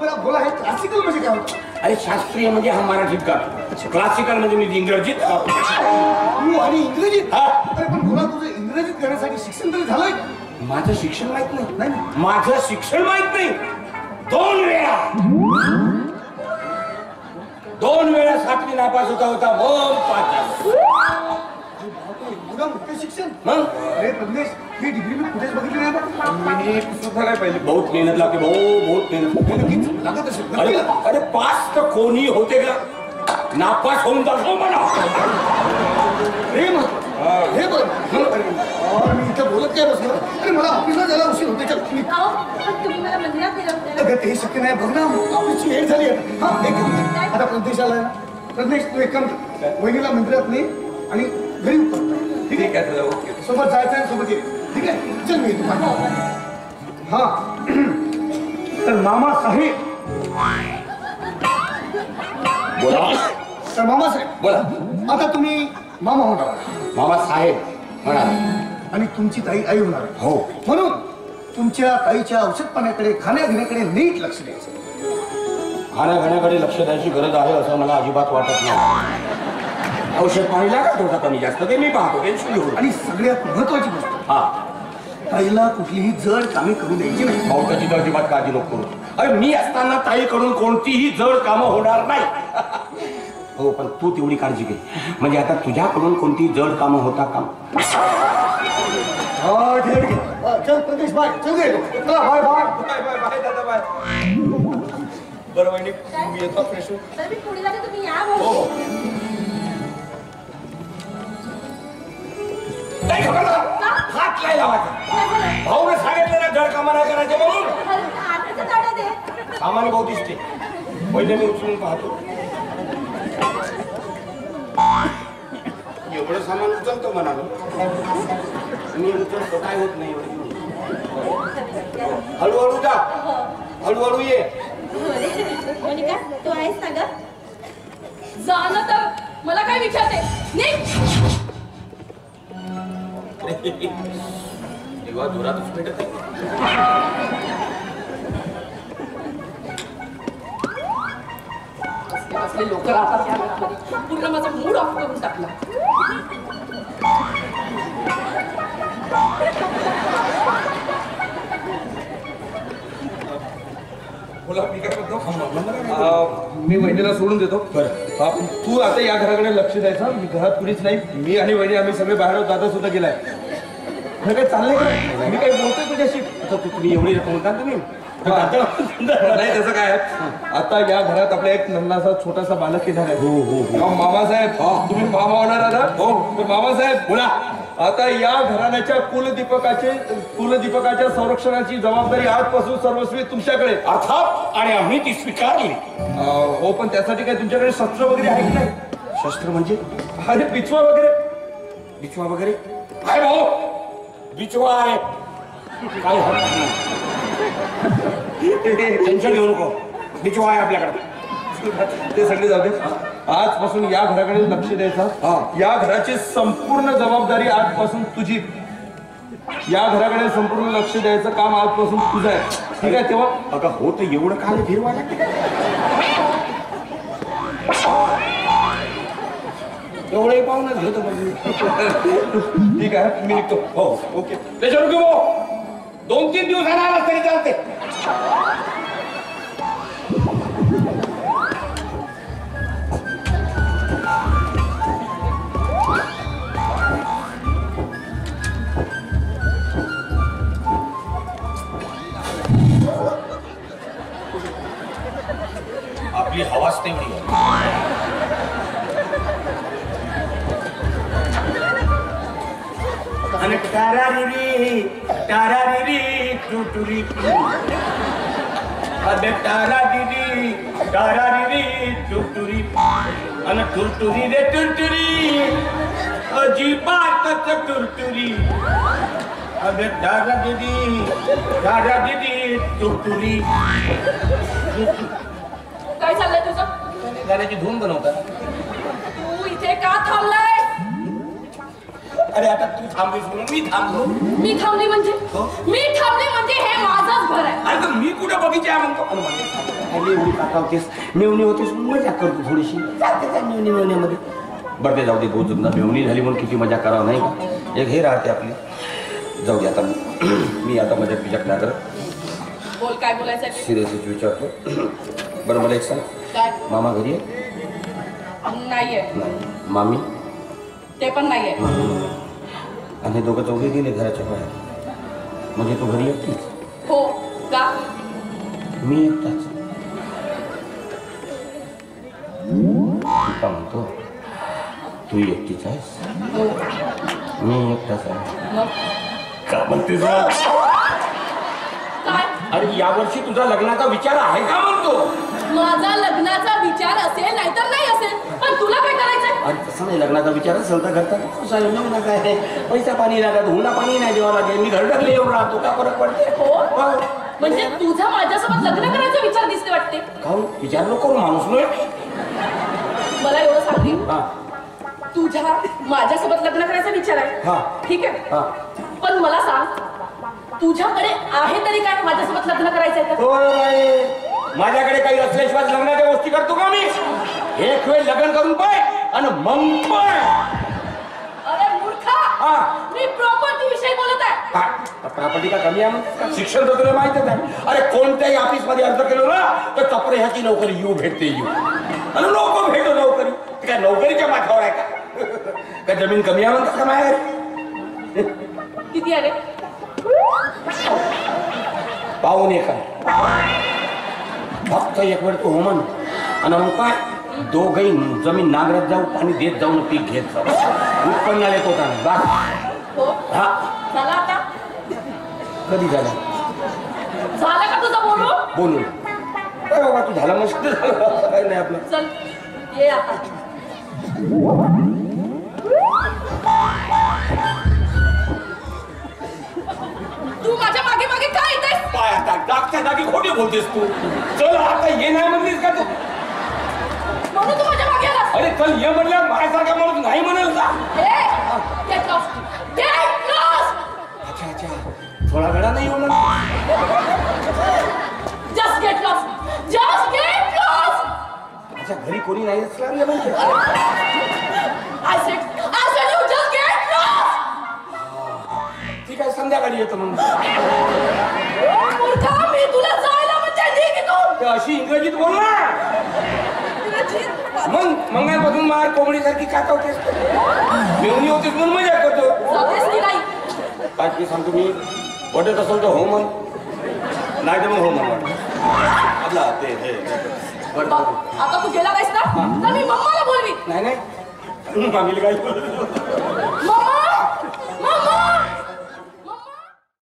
बरं बोला, हे क्लासिकल म्हणजे काय होतं? अरे शास्त्रीय म्हणजे हा मराठीत गातो, क्लासिकल म्हणजे मी इंग्रजीत गातो. तू आणि इंग्रजीत? हा. अरे पण बोला, तुझं इंग्रजीत करण्यासाठी शिक्षण तरी झालंय? माझं शिक्षण माहित नाही. नाही. माझं शिक्षण माहित नाही. 2 वेळा 7वी नापास होता मग पास. एवढं मोठं शिक्षण? मग अरे प्रज्ञेश, ही डिग्री मी कुठेच बघितली नाही बा. मी सुद्धा नाही पाहिजे. बहुत मेहनत लागते बहुत मेहनत लागत असेल. अरे अरे पास तर कोणी होते का, नापास होऊन दाखव म्हणा. हे महत्व, हे बरं. मी इथं बोलत काय बसलो? अरे मला ऑफिसला जायला उशीर होते. चल तुम्ही मला मंदिरात नेलं होतं. अगं ते शक्य नाही. बघ ना, ऑफिसची वेळ झाली आहे. हा एक मिनिट. आता प्रज्ञेश आलाय ना. प्रज्ञेश तू एक काम कर, वहिनीला मंदिरात ने आणि घरी उतर. ठीक आहे? ओके. सोबत जायचं आहे, सोबत ये. ठीक आहे? चल मी येतो. हा तर मामा साहेब. बोला. तर मामा साहेब बोला. आता तुम्ही मामा होणार मामा साहेब म्हणा. आणि तुमची ताई आई होणार. हो. म्हणून तुमच्या ताईच्या औषध पाण्याकडे, खाण्यापिण्याकडे नीट लक्ष द्यायचं. खाण्यापिण्याकडे लक्ष द्यायची गरज आहे असं मला अजिबात वाटत नाही. औषध पाणी लागत होता कमी जास्त ते मी पाहतो, टेन्शन घेऊ. आणि सगळ्यात महत्वाची गोष्ट, हा, ताईला कुठलीही जड कामे करू द्यायची नाही. भाऊ त्याची तर अजिबात काळजी नको करू. अरे मी असताना ताईकडून कोणतीही जड कामं होणार नाही. हो, पण तू तेवढी काळजी घे. म्हणजे आता तुझ्याकडून कोणती जड कामं होता का? हा ठीक आहे. चल प्रदेश बाय. चल गे. Bye bye bye bye bye दादा बाय. बरं वहिनी, मी येतो फ्रेश होऊन. तर मी पुढे जाते, तुम्ही या. हो. नाही खबर हात नाही लावायचा. भाऊने सांगितलं ना जड कामं नाही करायचे म्हणून. सामान्य भाऊ दिसते. पहिले मी उचलून पाहतो. एवढं सामान उचलतो म्हणालो. मी उचलतो, काय होत नाही. हळूहळू जा, हळूहळू ये. मोनिका, तू आहेस ना ग? जाणं तर मला काय विचारते. तेव्हा जोरातच भेटत आहे. असले लोक राहतात या घरामध्ये. पूर्ण माझा मूड ऑफ करून टाकला. बोला, मी काय करतो? मी वहिनीला सोडून देतो. बरं. तू आता या घराकडे लक्ष द्यायचं. मी घरात कुणीच नाही. मी आणि वहिनी आम्ही सगळे बाहेर आहोत. दादा सुद्धा गेलाय. हे काय चाललंय का? मी काय बोलतोय तुझ्याशी? आता तुम्ही एवढी रक्कम म्हणता तुम्ही नाही तसं काय आहे. आता या घरात आपला एक नन्नासा छोटासा बालक येणार आहे. हो. मामासाहेब, तुम्ही मामा होणार आहात. हो. तर मामासाहेब बोला. आता या घराण्याच्या कुलदीपकाच्या संरक्षणाची जबाबदारी आजपासून सर्वस्वी तुमच्याकडे. अर्थात, आणि आम्ही ती स्वीकारली. हो, पण त्यासाठी काय तुमच्याकडे शस्त्र वगैरे आहे की नाही? शस्त्र म्हणजे? अरे बिचवा वगैरे. बिचवा वगैरे आहे भाऊ. बिचवा आहे. काय हरकत नाही. टेन्शन घेऊ नको. बिचवा आहे आपल्याकडे. ते सगळे जाऊ दे. आजपासून या घराकडे लक्ष द्यायचं. या घराची संपूर्ण जबाबदारी आजपासून तुझी. या घराकडे संपूर्ण लक्ष द्यायचं काम आजपासून तुझं आहे. ठीक आहे? तेव्हा अगं हो, तर एवढं काय फिरवायला लागते? एवढंही पाहूनच घेतो. ठीक आहे, मी निघतो. हो, ओके. त्याच्यावर घेऊ. 2-3 दिवसांना आला तरी चालते. आपली हवाच तेवढी आहे. आणि टारारिरी टुटुरी. अबे टारारिरी टुटुरी. आणि टुरटुरी रे टुरटुरी. अजिबातच टुरटुरी. अबे टारारिरी टुटुरी. काय चाललंय तुझं? गाण्याची धून बनवतात. तू इथे का थांबलाय? अरे आता तू थांबलीस म्हणून मी थांबलो. मी थांबली म्हणजे? मी थांबली म्हणजे हे माझंच घर आहे. अरे तर मी कुठे बगीचा म्हणतो एवढी काका होतेस मेवणी होतेस मजा करतो थोडीशी जाते त्या मेवणीमध्ये. बरं ते जाऊ दे बहुत समजा मेवणी झाली म्हणून किती मजा करावं नाही का एक हे राहते आपली. जाऊ दे आता मी आता मजा पिजाक नाही करत. बोल काय बोलायचं आहे? सिरियसच विचारतो. बरं मला एक सांग काय? मामा घरी आहे? नाहीये. नाही. मामी? ते पण नाहीये. आणि दोघं चौघे गेले घराच्या बाहेर. म्हणजे तू घरी एकटीच? हो का? मी एकटाच. का म्हणतो तू एकटीच आहेस? हो. मी एकटाच आहे. मग का म्हणते काय? अरे यावर्षी तुझा लग्नाचा विचार आहे का म्हणतो? माझा लग्नाचा विचार असेल नाहीतर नाही असेल, पण तुला काय करायचंय? अरे तसं नाही, लग्नाचा विचार असेल तर घरचा काय पैसा पाणी लागत हुंडा पाणी नाही देवा लागेल. मी घर टाकले येऊन राहतो का फरक पडते? हो म्हणजे तुझा माझ्यासोबत लग्न करायचा विचार दिसते वाटते. काहून विचार नको माणूस नाही. मला एवढं सांगते, हा तुझ्या माझ्यासोबत लग्न करायचा विचार आहे. हा. ठीक आहे, हा. पण मला सांग तुझ्याकडे आहे तरी काय माझ्यासोबत लग्न करायचंय तर? होय बाई, माझ्याकडे काही असल्याशिवाय लग्नाच्या गोष्टी करतो का मी? एक वेळ लग्न करून पाय आणि मग पाय. अरे मूर्खा, हा. मी प्रॉपर्टी विषयी बोलत आहे. प्रॉपर्टी का कमी आहे मग? शिक्षण तर तुला माहितच आहे. अरे कोणत्याही ऑफिस मध्ये अर्ज केलो ना तर चपरे ह्याची नोकरी येऊ भेटते येऊ आणि लोक भेटो नोकरी. ते काय नोकरीच्या माथ्यावर आहे का? का जमीन कमी आहे म्हणतात का माझ्या? किती आले? पाहून एक फक्त एक वेळ तू हो म्हण आणि मग काय दोघही जमीन नांगरत जाऊ पाणी देत जाऊन पीक घेत जाऊ उत्पन्नाला येत होता बस. हो हा झाला आता? कधी झालं? झालं का तुझं बोलून? बोलून काय बाबा तू झाला मस्त झालं काही नाही आपलं. चल ये आता. तू माझ्या मागे मागे काय येतेस? काय आता जागच्या जागी खोटी बोलतेस तू? चल आता ये नाही म्हणलीस का तू? म्हणून तू माझ्या मागे आलास? अरे चल ये म्हणलं माझ्यासारखा माणूस नाही म्हणाल का? Get lost! Get lost! अच्छा अच्छा थोडा वेळा नाही येऊ म्हणून. Just get lost! Just get lost! अच्छा घरी कोणी नाही असणार या म्हणजे? I said you just get lost! ठीक आहे संध्याकाळी येतो म्हणून. मूर्खा, मी तुला जायला म्हणते ठीक आहे तू. तर अशी इंग्रजीत बोल ना. मग मंगळपासून मार कोंबडीसारखी कातवतेस मेवणी होतीस म्हणून मजा करतो. जातेस की नाही? काय की सांगतो मी वाटत असेल तर हो म्हण नाही तर मग हो म्हण आपला ते बघ, आता तू गेला नाहीस ना तर मी मम्माला बोलवी. नाही नाही मामीला काय